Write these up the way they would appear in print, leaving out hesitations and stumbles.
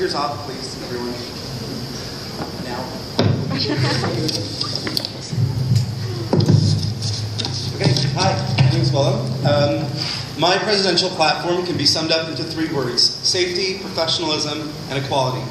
speakers off, please, everyone. Now. Okay, hi, my name is Willem. My presidential platform can be summed up into 3 words: safety, professionalism, and equality.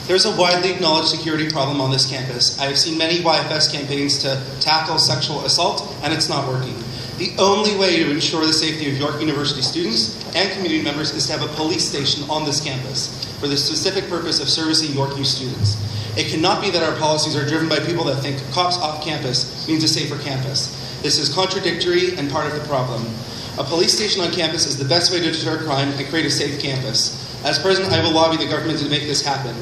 There's a widely acknowledged security problem on this campus. I have seen many YFS campaigns to tackle sexual assault, and it's not working. The only way to ensure the safety of York University students and community members is to have a police station on this campus for the specific purpose of servicing York U students. It cannot be that our policies are driven by people that think cops off campus means a safer campus. This is contradictory and part of the problem. A police station on campus is the best way to deter crime and create a safe campus. As president, I will lobby the government to make this happen.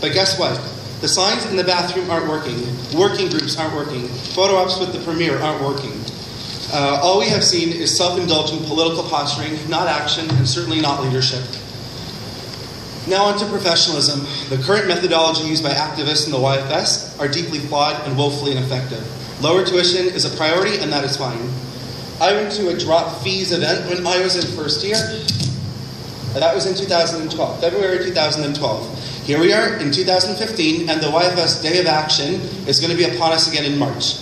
But guess what? The signs in the bathroom aren't working. Working groups aren't working. Photo ops with the premier aren't working. All we have seen is self-indulgent political posturing, not action, and certainly not leadership. Now on to professionalism. The current methodology used by activists in the YFS are deeply flawed and woefully ineffective. Lower tuition is a priority, and that is fine. I went to a drop fees event when I was in first year. That was in 2012, February 2012. Here we are in 2015, and the YFS Day of Action is going to be upon us again in March.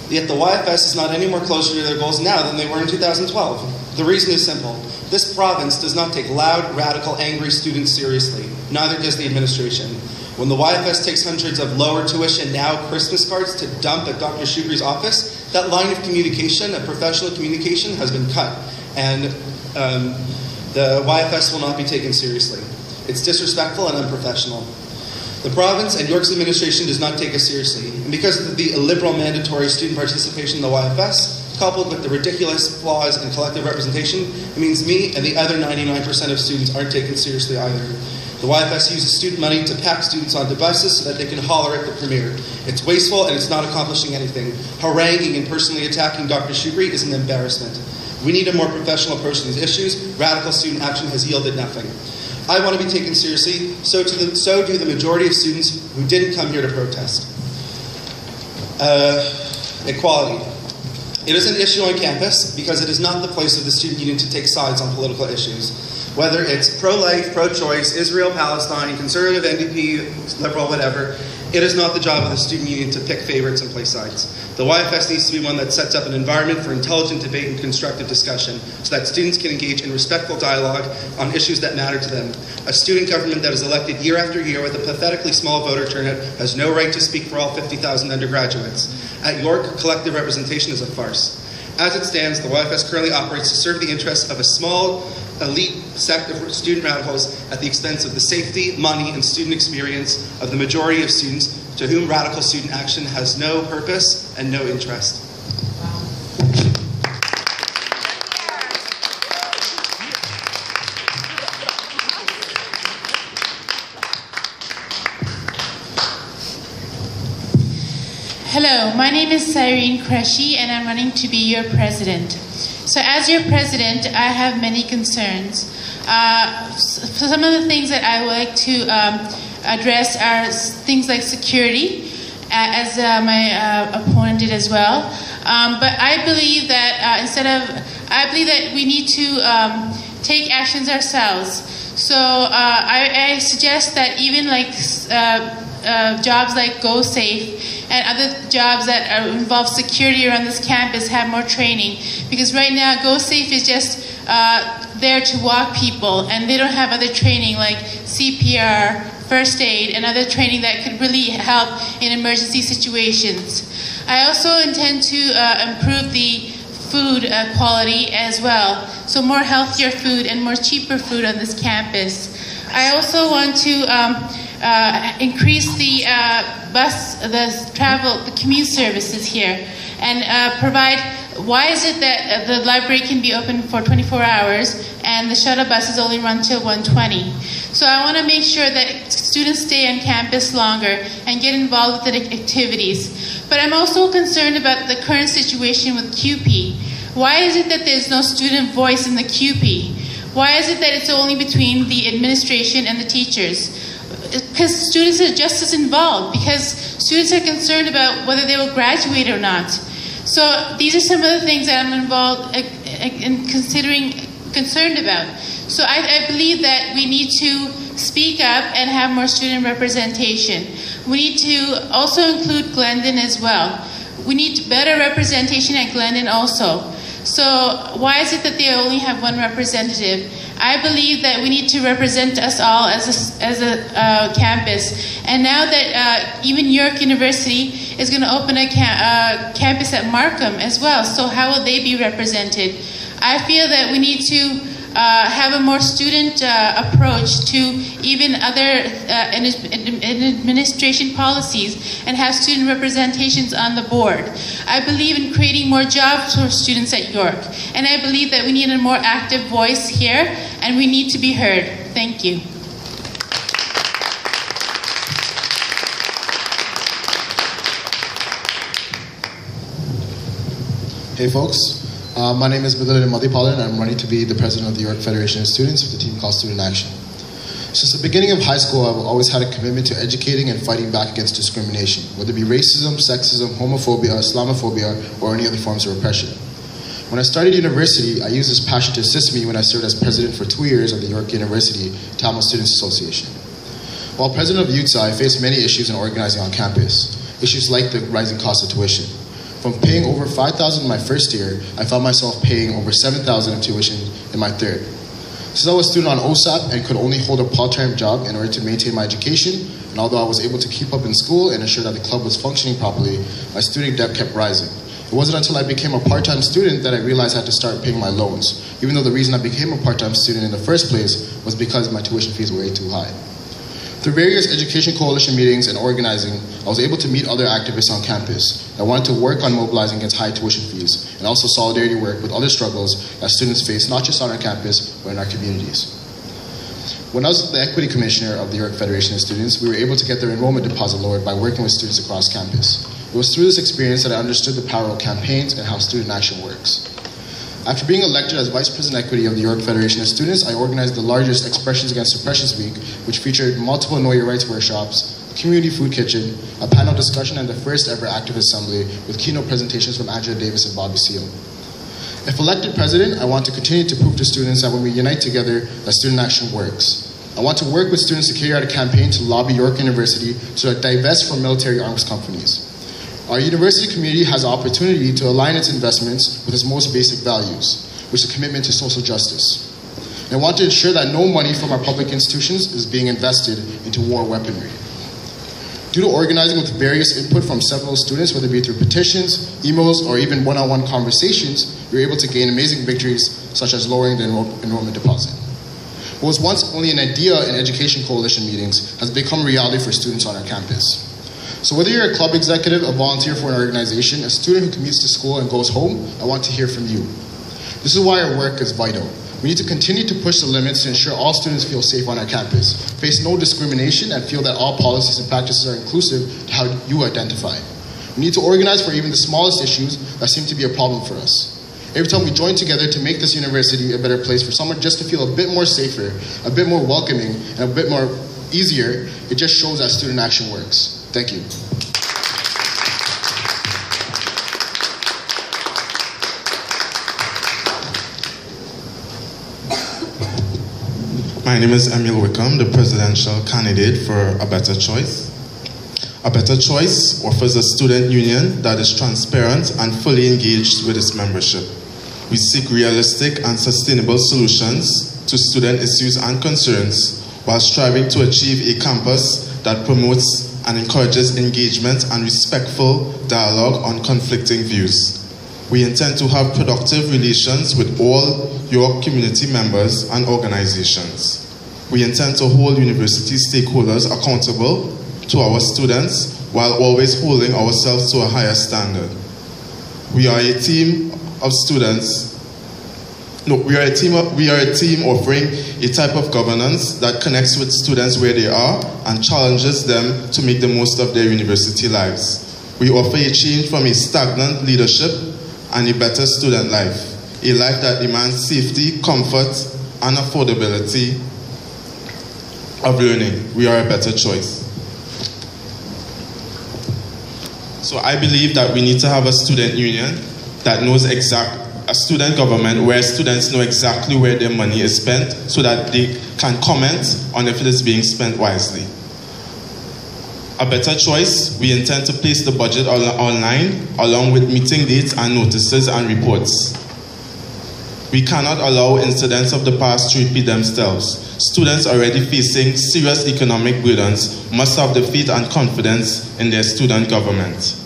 Yet the YFS is not any more closer to their goals now than they were in 2012. The reason is simple. This province does not take loud, radical, angry students seriously. Neither does the administration. When the YFS takes hundreds of lower tuition now Christmas cards to dump at Dr. Shukri's office, that line of communication, of professional communication, has been cut. And the YFS will not be taken seriously. It's disrespectful and unprofessional. The province and York's administration does not take us seriously. And because of the illiberal mandatory student participation in the YFS, coupled with the ridiculous flaws in collective representation, it means me and the other 99% of students aren't taken seriously either. The YFS uses student money to pack students onto buses so that they can holler at the premier. It's wasteful and it's not accomplishing anything. Haranguing and personally attacking Dr. Shukri is an embarrassment. We need a more professional approach to these issues. Radical student action has yielded nothing. I want to be taken seriously, so do the majority of students who didn't come here to protest. Equality. It is an issue on campus because it is not the place of the student union to take sides on political issues. Whether it's pro-life, pro-choice, Israel, Palestine, conservative, NDP, liberal, whatever, it is not the job of the student union to pick favorites and play sides. The YFS needs to be one that sets up an environment for intelligent debate and constructive discussion so that students can engage in respectful dialogue on issues that matter to them. A student government that is elected year after year with a pathetically small voter turnout has no right to speak for all 50,000 undergraduates. At York, collective representation is a farce. As it stands, the YFS currently operates to serve the interests of a small, elite sect of student radicals at the expense of the safety, money, and student experience of the majority of students to whom radical student action has no purpose and no interest. Hello, my name is Cyrene Kreshy, and I'm running to be your president. So as your president, I have many concerns. Some of the things that I would like to address are things like security, as my opponent did as well. But I believe that I believe that we need to take actions ourselves. So I suggest that even like jobs like Go Safe and other jobs that involve security around this campus have more training, because right now Go Safe is just there to walk people, and they don't have other training like CPR, first aid, and other training that could really help in emergency situations. I also intend to improve the food quality as well, so more healthier food and more cheaper food on this campus. I also want to increase the the commute services here, and provide. Why is it that the library can be open for 24 hours and the shuttle buses only run till 1:20? So I want to make sure that students stay on campus longer and get involved with the activities. But I'm also concerned about the current situation with QP. Why is it that there's no student voice in the QP? Why is it that it's only between the administration and the teachers? Because students are just as involved, because students are concerned about whether they will graduate or not. So these are some of the things that I'm concerned about. So I believe that we need to speak up and have more student representation. We need to also include Glendon as well. We need better representation at Glendon also. So why is it that they only have one representative? I believe that we need to represent us all as a campus. And now that even York University is going to open a campus at Markham as well, so how will they be represented? I feel that we need to have a more student approach to even other administration policies and have student representations on the board. I believe in creating more jobs for students at York, and I believe that we need a more active voice here, and we need to be heard. Thank you. Hey folks. My name is Bilal Madhipalan, and I'm running to be the president of the York Federation of Students with the team called Student Action. Since the beginning of high school, I've always had a commitment to educating and fighting back against discrimination, whether it be racism, sexism, homophobia, Islamophobia, or any other forms of oppression. When I started university, I used this passion to assist me when I served as president for 2 years of the York University Tamil Students Association. While president of YUTSA, I faced many issues in organizing on campus, issues like the rising cost of tuition. From paying over $5,000 in my first year, I found myself paying over $7,000 of tuition in my third. Since I was a student on OSAP and could only hold a part-time job in order to maintain my education, and although I was able to keep up in school and ensure that the club was functioning properly, my student debt kept rising. It wasn't until I became a part-time student that I realized I had to start paying my loans, even though the reason I became a part-time student in the first place was because my tuition fees were way too high. Through various education coalition meetings and organizing, I was able to meet other activists on campus that wanted to work on mobilizing against high tuition fees and also solidarity work with other struggles that students face not just on our campus, but in our communities. When I was the equity commissioner of the York Federation of Students, we were able to get their enrollment deposit lowered by working with students across campus. It was through this experience that I understood the power of campaigns and how student action works. After being elected as Vice President Equity of the York Federation of Students, I organized the largest Expressions Against Suppressions Week, which featured multiple Know Your Rights workshops, a community food kitchen, a panel discussion, and the first ever activist assembly with keynote presentations from Angela Davis and Bobby Seale. If elected president, I want to continue to prove to students that when we unite together, that student action works. I want to work with students to carry out a campaign to lobby York University to divest from military arms companies. Our university community has the opportunity to align its investments with its most basic values, which is a commitment to social justice. And I want to ensure that no money from our public institutions is being invested into war weaponry. Due to organizing with various input from several students, whether it be through petitions, emails, or even one-on-one conversations, we were able to gain amazing victories, such as lowering the enrollment deposit. What was once only an idea in education coalition meetings has become reality for students on our campus. So whether you're a club executive, a volunteer for an organization, a student who commutes to school and goes home, I want to hear from you. This is why our work is vital. We need to continue to push the limits to ensure all students feel safe on our campus, face no discrimination, and feel that all policies and practices are inclusive to how you identify. We need to organize for even the smallest issues that seem to be a problem for us. Every time we join together to make this university a better place for someone just to feel a bit more safer, a bit more welcoming, and a bit more easier, it just shows that student action works. Thank you. My name is Emil Wickham, the presidential candidate for A Better Choice. A Better Choice offers a student union that is transparent and fully engaged with its membership. We seek realistic and sustainable solutions to student issues and concerns while striving to achieve a campus that promotes and encourages engagement and respectful dialogue on conflicting views. We intend to have productive relations with all York community members and organizations. We intend to hold university stakeholders accountable to our students while always holding ourselves to a higher standard. We are a team of students. We are a team offering a type of governance that connects with students where they are and challenges them to make the most of their university lives. We offer a change from a stagnant leadership and a better student life, a life that demands safety, comfort, and affordability of learning. We are a better choice. So I believe that we need to have a student union that knows a student government where students know exactly where their money is spent so that they can comment on if it is being spent wisely. A better choice, we intend to place the budget online along with meeting dates and notices and reports. We cannot allow incidents of the past to repeat themselves. Students already facing serious economic burdens must have the faith and confidence in their student government.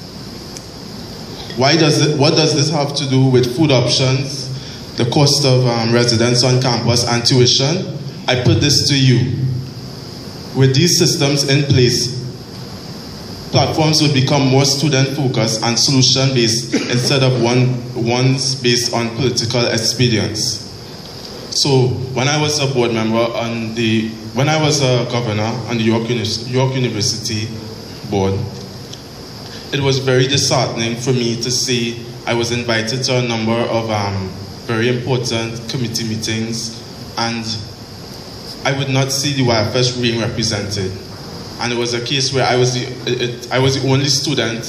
What does this have to do with food options, the cost of residence on campus, and tuition? I put this to you. With these systems in place, platforms will become more student-focused and solution-based instead of ones based on political expedience. So, when I was a board member when I was a governor on the York University board, it was very disheartening for me to see I was invited to a number of very important committee meetings, and I would not see the YFS being represented. And it was a case where I was the only student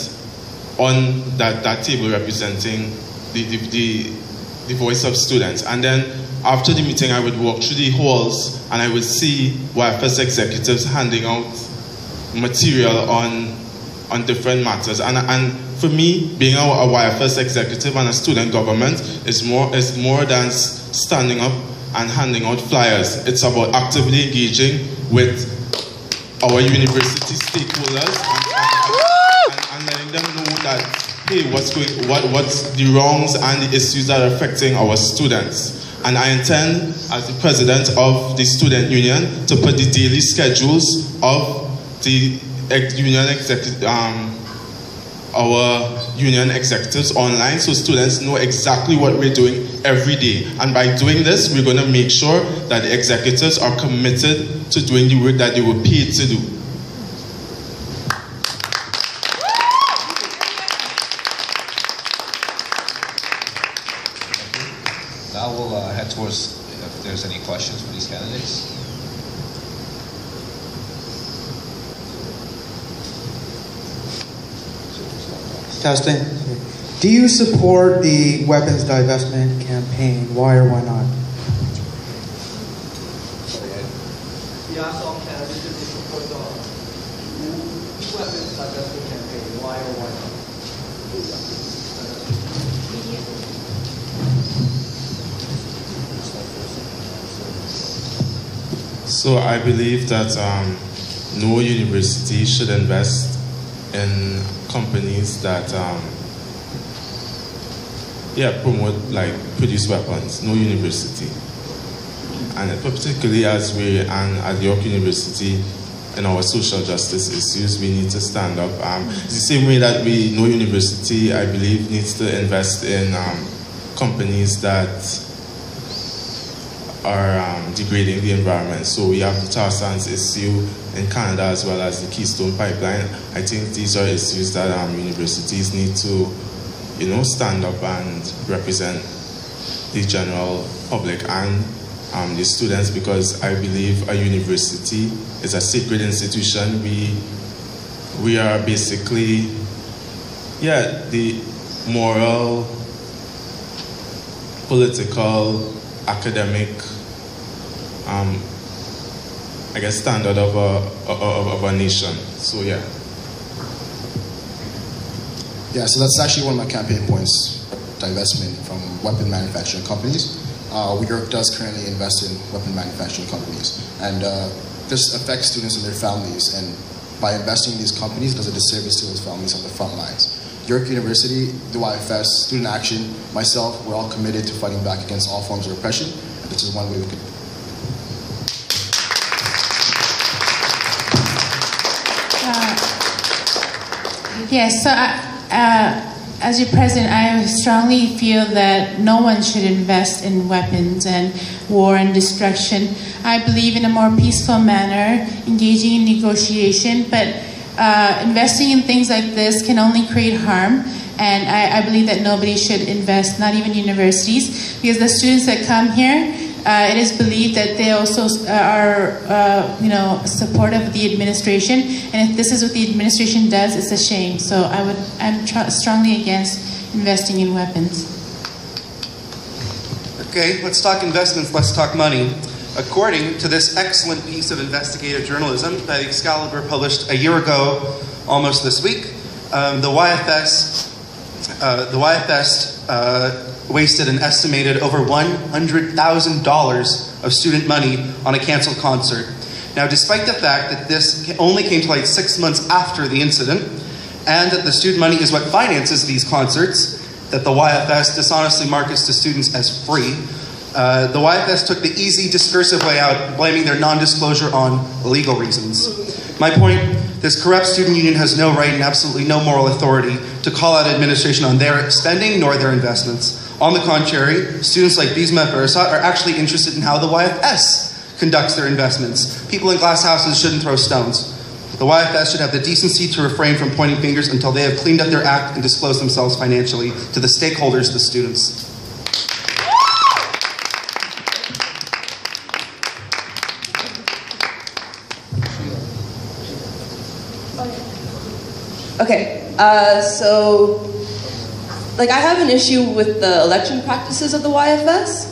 on that table representing the voice of students. And then after the meeting, I would walk through the halls and I would see YFS executives handing out material on different matters. And for me, being a YFS executive and a student government is more than standing up and handing out flyers. It's about actively engaging with our university stakeholders and letting them know that, hey, what's the wrongs and the issues that are affecting our students. And I intend, as the president of the student union, to put the daily schedules of the our union executives online so students know exactly what we're doing every day. And by doing this, we're going to make sure that the executives are committed to doing the work that they were paid to do. Now we'll head towards if there's any questions for these candidates. Testing. Do you support the weapons divestment campaign? Why or why not? We asked all candidates if they support the weapons divestment campaign. Why or why not? So I believe that no university should invest in companies that produce weapons. No university. And particularly as we and at York University in our social justice issues, we need to stand up. It's the same way that no university, I believe, needs to invest in companies that are degrading the environment. So we have the tar sands issue in Canada as well as the Keystone Pipeline. I think these are issues that universities need to, stand up and represent the general public and the students, because I believe a university is a sacred institution. We are basically, the moral, political, academic, standard of a nation. So yeah. Yeah, so that's actually one of my campaign points, divestment from weapon manufacturing companies. York does currently invest in weapon manufacturing companies, and this affects students and their families, and by investing in these companies, does a disservice to those families on the front lines. York University, the YFS, Student Action, myself, we're all committed to fighting back against all forms of oppression, and this is one way we could. Yes, so as your president, I strongly feel that no one should invest in weapons and war and destruction. I believe in a more peaceful manner, engaging in negotiation, but investing in things like this can only create harm. And I believe that nobody should invest, not even universities, because the students that come here, it is believed that they also are, supportive of the administration. And if this is what the administration does, it's a shame. So I'm strongly against investing in weapons. Okay, let's talk investments, let's talk money. According to this excellent piece of investigative journalism that Excalibur published a year ago, almost this week, the YFS wasted an estimated over $100,000 of student money on a canceled concert. Now, despite the fact that this only came to light 6 months after the incident, and that the student money is what finances these concerts, that the YFS dishonestly markets to students as free, the YFS took the easy discursive way out, blaming their non-disclosure on legal reasons. My point, this corrupt student union has no right and absolutely no moral authority to call out administration on their spending nor their investments. On the contrary, students like Bisma and Parasat are actually interested in how the YFS conducts their investments. People in glass houses shouldn't throw stones. The YFS should have the decency to refrain from pointing fingers until they have cleaned up their act and disclosed themselves financially to the stakeholders, the students. Okay, so I have an issue with the election practices of the YFS.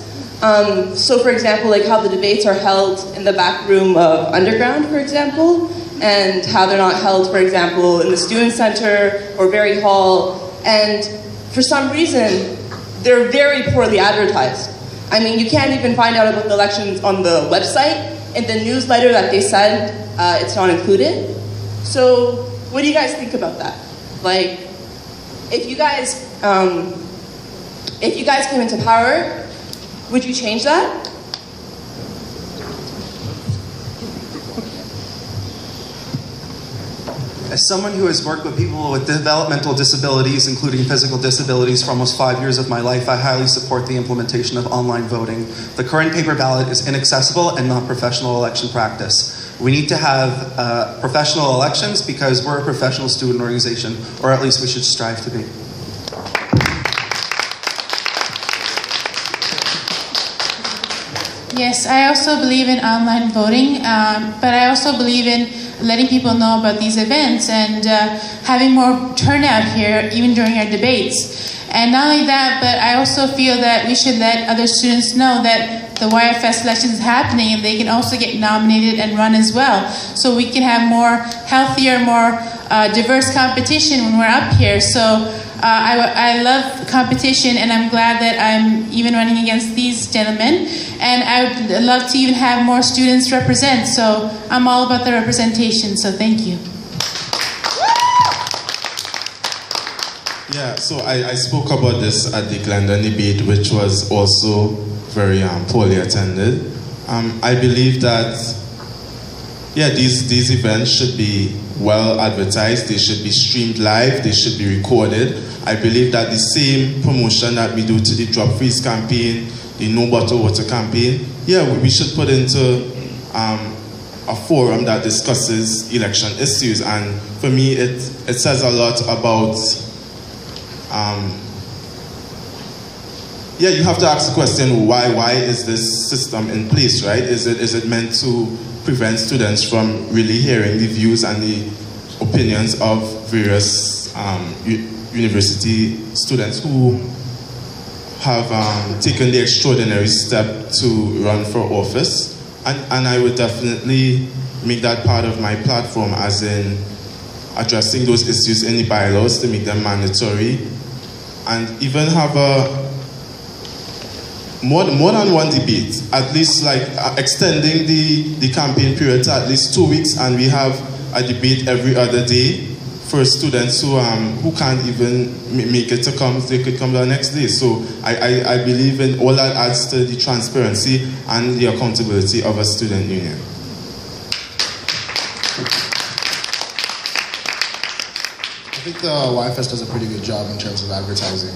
So for example, how the debates are held in the back room of Underground, for example, and how they're not held, for example, in the Student Center or Berry Hall, and for some reason, they're very poorly advertised. I mean, you can't even find out about the elections on the website. In the newsletter that they send, it's not included. So what do you guys think about that? If you guys came into power, would you change that? As someone who has worked with people with developmental disabilities, including physical disabilities, for almost 5 years of my life, I highly support the implementation of online voting. The current paper ballot is inaccessible and not professional election practice. We need to have professional elections because we're a professional student organization, or at least we should strive to be. Yes, I also believe in online voting, but I also believe in letting people know about these events and having more turnout here, even during our debates. And not only that, but I also feel that we should let other students know that the YFS election is happening and they can also get nominated and run as well. So we can have more healthier, more diverse competition when we're up here. So I love competition, and I'm glad that I'm even running against these gentlemen. And I would love to even have more students represent. So I'm all about the representation, so thank you. Yeah, so I spoke about this at the Glendon debate, which was also very poorly attended. I believe that, yeah, these events should be well advertised, they should be streamed live, they should be recorded. I believe that the same promotion that we do to the Drop Freeze campaign, the No Bottled Water campaign, yeah, we should put into a forum that discusses election issues. And for me, it says a lot about, yeah, you have to ask the question, why is this system in place, right? Is it meant to prevent students from really hearing the views and the opinions of various university students who have taken the extraordinary step to run for office? And I would definitely make that part of my platform, as in addressing those issues in the bylaws to make them mandatory, and even have more than one debate, at least extending the campaign period to at least 2 weeks, and we have a debate every other day for students who can't even make it to come. They could come the next day. So I believe in all that adds to the transparency and the accountability of a student union. I think the YFS does a pretty good job in terms of advertising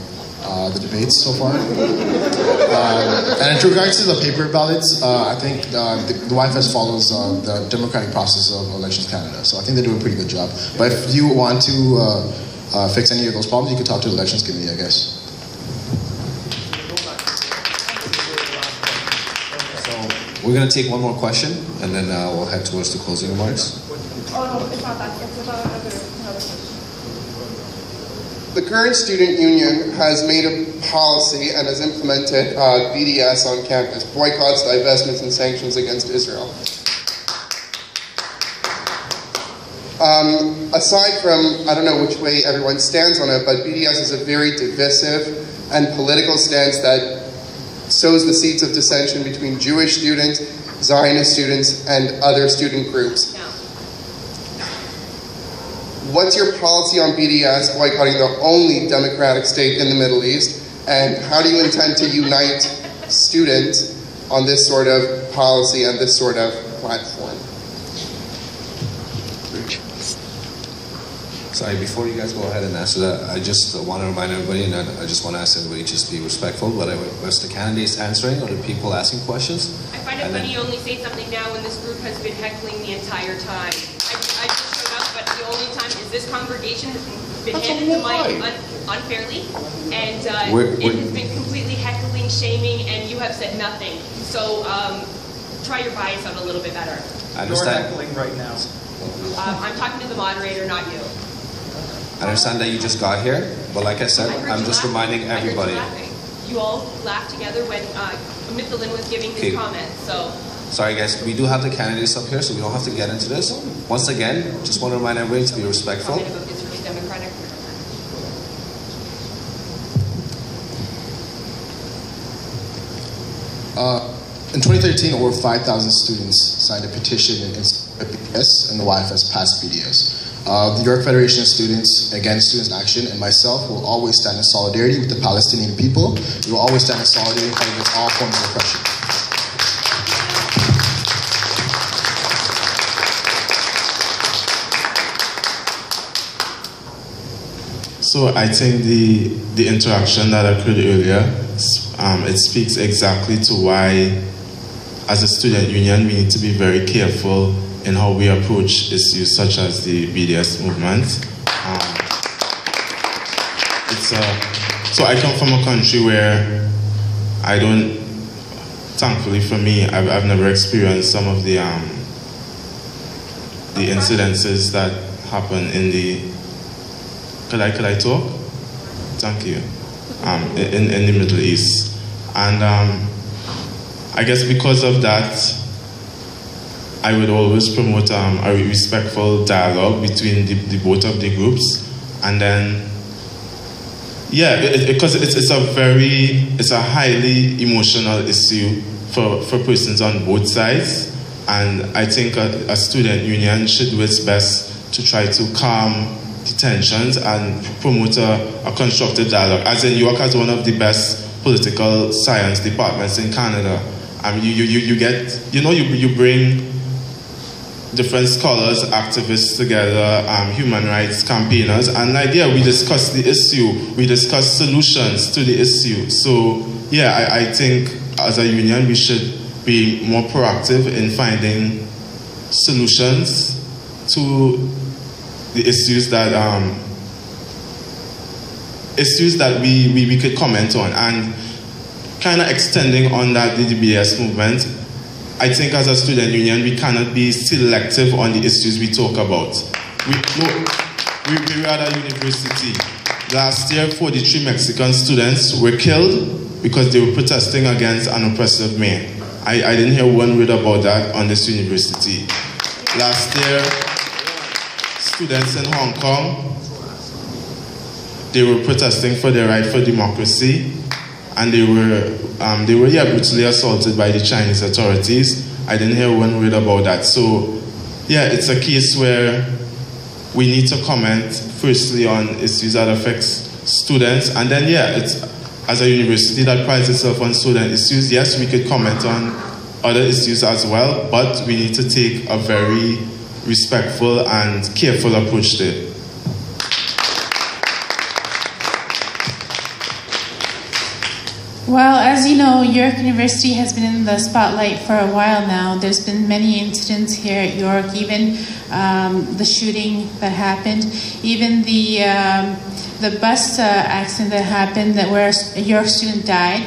the debates so far. And in regards to the paper ballots, I think the YFS follows the democratic process of Elections Canada. So I think they do a pretty good job. But if you want to fix any of those problems, you can talk to the Elections Committee, I guess. So we're going to take one more question, and then we'll head towards the closing remarks. Oh, no, it's not that. It's about another question. The current student union has made a policy and has implemented BDS on campus, boycotts, divestments, and sanctions against Israel. Aside from, I don't know which way everyone stands on it, but BDS is a very divisive and political stance that sows the seeds of dissension between Jewish students, Zionist students, and other student groups. Yeah. What's your policy on BDS, boycotting the only democratic state in the Middle East, and how do you intend to unite students on this sort of policy and this sort of platform? Sorry, before you guys go ahead and answer that, I just want to remind everybody, and I just want to ask everybody to just be respectful, whether it's the candidates answering or the people asking questions. I find it funny you only say something now when this group has been heckling the entire time. I just showed up, but the only time is this congregation has been handed the mic unfairly, and it has been completely heckling, shaming, and you have said nothing. So try your bias out a little bit better. I understand. You're heckling right now. I'm talking to the moderator, not you. I understand that you just got here, but like I said, I'm just reminding everybody. You all laughed together when Mithelin was giving his comments, so. Sorry guys, we do have the candidates up here, so we don't have to get into this. Once again, just want to remind everybody to be respectful. Comment about Israeli Democratic. In 2013, over 5,000 students signed a petition in BDS, and the YFS passed BDS. The York Federation of Students, again, Students Action, and myself will always stand in solidarity with the Palestinian people. We will always stand in solidarity fighting against all forms of oppression. So I think the interaction that occurred earlier, it speaks exactly to why, as a student union, we need to be very careful in how we approach issues such as the BDS movement. So I come from a country where I don't, thankfully for me, I've never experienced some of the incidences that happen in the, could I talk? Thank you. In the Middle East. And I guess because of that, I would always promote a respectful dialogue between the both of the groups, and then, yeah, because it's a highly emotional issue for persons on both sides, and I think a student union should do its best to try to calm the tensions and promote a constructive dialogue. As in, York has one of the best political science departments in Canada. You bring different scholars, activists together, human rights campaigners, and we discuss the issue, we discuss solutions to the issue. So yeah, I think as a union we should be more proactive in finding solutions to the issues that we could comment on, and kind of extending on that the BDS movement. I think as a student union, we cannot be selective on the issues we talk about. We were at a university. Last year, 43 Mexican students were killed because they were protesting against an oppressive mayor. I didn't hear one word about that on this university. Last year, students in Hong Kong, they were protesting for their right for democracy, and they were brutally assaulted by the Chinese authorities. I didn't hear one word about that. So yeah, it's a case where we need to comment firstly on issues that affect students, and then it's as a university that prides itself on student issues, yes, we could comment on other issues as well, but we need to take a very respectful and careful approach to it. Well, as you know, York University has been in the spotlight for a while now. There's been many incidents here at York, even the shooting that happened, even the bus accident that happened where a York student died.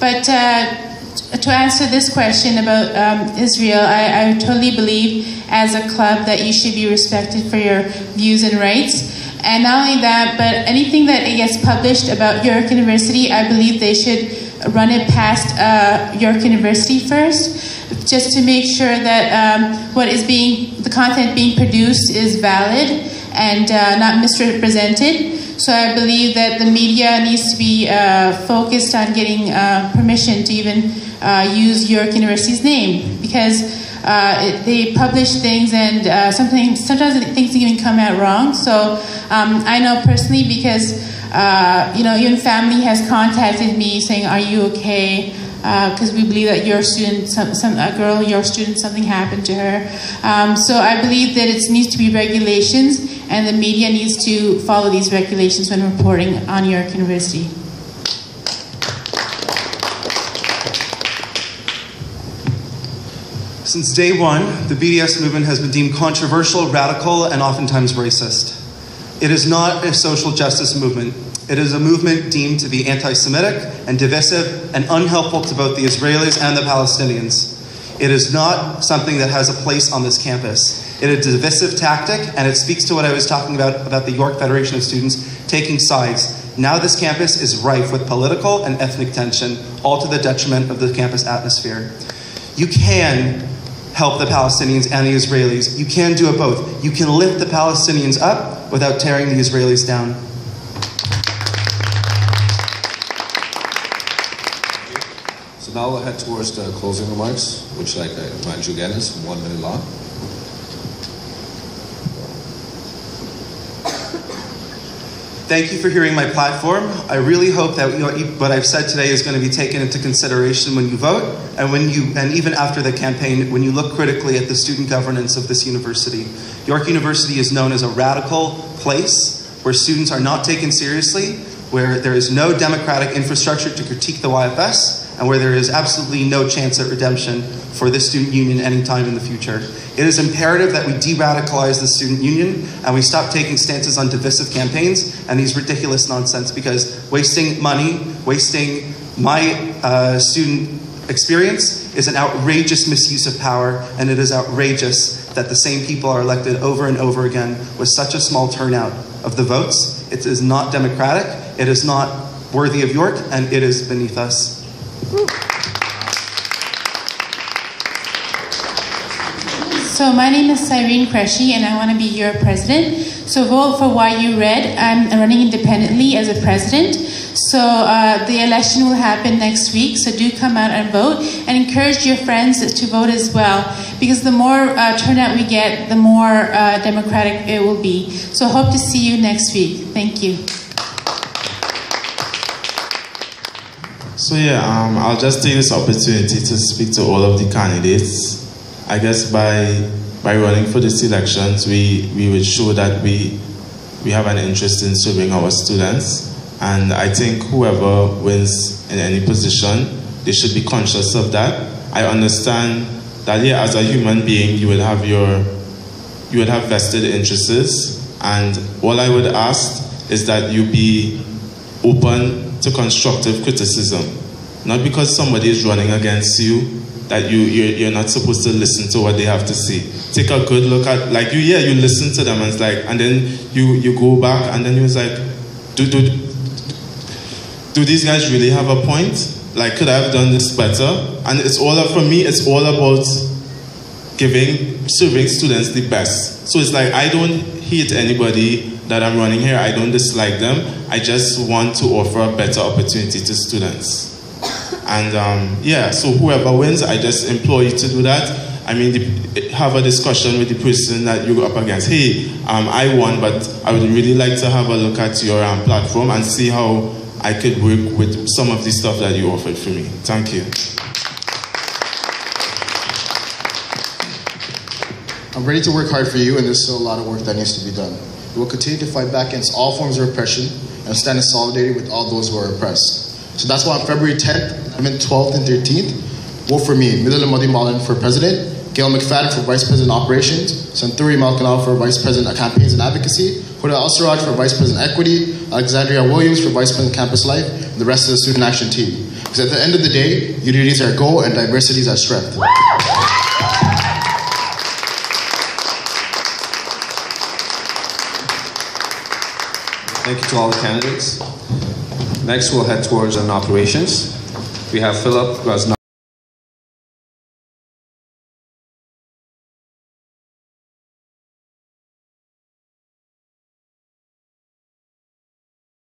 But to answer this question about Israel, I totally believe as a club that you should be respected for your views and rights. And not only that, but anything that gets published about York University, I believe they should run it past York University first, just to make sure that the content being produced is valid and not misrepresented. So I believe that the media needs to be focused on getting permission to even use York University's name, because they publish things and sometimes things even come out wrong. So I know personally, because even family has contacted me saying, "Are you okay?" Because we believe that your student, something happened to her. So I believe that it needs to be regulations, and the media needs to follow these regulations when reporting on York University. Since day one, the BDS movement has been deemed controversial, radical, and oftentimes racist. It is not a social justice movement. It is a movement deemed to be anti-Semitic and divisive and unhelpful to both the Israelis and the Palestinians. It is not something that has a place on this campus. It is a divisive tactic, and it speaks to what I was talking about the York Federation of Students taking sides. Now this campus is rife with political and ethnic tension, all to the detriment of the campus atmosphere. You can help the Palestinians and the Israelis. You can do it both. You can lift the Palestinians up without tearing the Israelis down. So now we'll head towards the closing remarks, which, like I remind you again, is 1 minute long. Thank you for hearing my platform. I really hope that what I've said today is going to be taken into consideration when you vote, and even after the campaign, when you look critically at the student governance of this university. York University is known as a radical place where students are not taken seriously, where there is no democratic infrastructure to critique the YFS, and where there is absolutely no chance at redemption for this student union anytime in the future. It is imperative that we de-radicalize the student union and we stop taking stances on divisive campaigns and these ridiculous nonsense, because wasting money, wasting my student experience is an outrageous misuse of power, and it is outrageous that the same people are elected over and over again with such a small turnout of the votes. It is not democratic, it is not worthy of York, and it is beneath us. So my name is Cyrene Kreshy, and I want to be your president. So vote for YU Red. I'm running independently as a president. So the election will happen next week. So do come out and vote, and encourage your friends to vote as well. Because the more turnout we get, the more democratic it will be. So hope to see you next week. Thank you. So yeah, I'll just take this opportunity to speak to all of the candidates. I guess by running for these elections, we would show that we have an interest in serving our students. And I think whoever wins in any position, they should be conscious of that. I understand that, yeah, as a human being, you would have vested interests, and all I would ask is that you be open to constructive criticism. Not because somebody is running against you, that you're not supposed to listen to what they have to say. Take a good look at, like, you listen to them, and it's like, and then you go back, and then you're like, do these guys really have a point? Like, could I have done this better? And for me, it's all about serving students the best. So it's like, I don't hate anybody that I'm running here. I don't dislike them. I just want to offer a better opportunity to students. And yeah, so whoever wins, I just implore you to do that. I mean, have a discussion with the person that you go up against. Hey, I won, but I would really like to have a look at your platform and see how I could work with some of the stuff that you offered for me. Thank you. I'm ready to work hard for you, and there's still a lot of work that needs to be done. We will continue to fight back against all forms of oppression and stand in solidarity with all those who are oppressed. So that's why on February 10th, 12th, and 13th, vote for me, Midil Madi for president, Gail McFadden for vice president operations, Santuri Malkanal for vice president of campaigns and advocacy, Huda Al-Siraj for vice president equity, Alexandria Williams for vice president campus life, and the rest of the student action team. Because at the end of the day, unity is our goal and diversity is our strength. Thank you to all the candidates. Next, we'll head towards operations. We have Philip, who has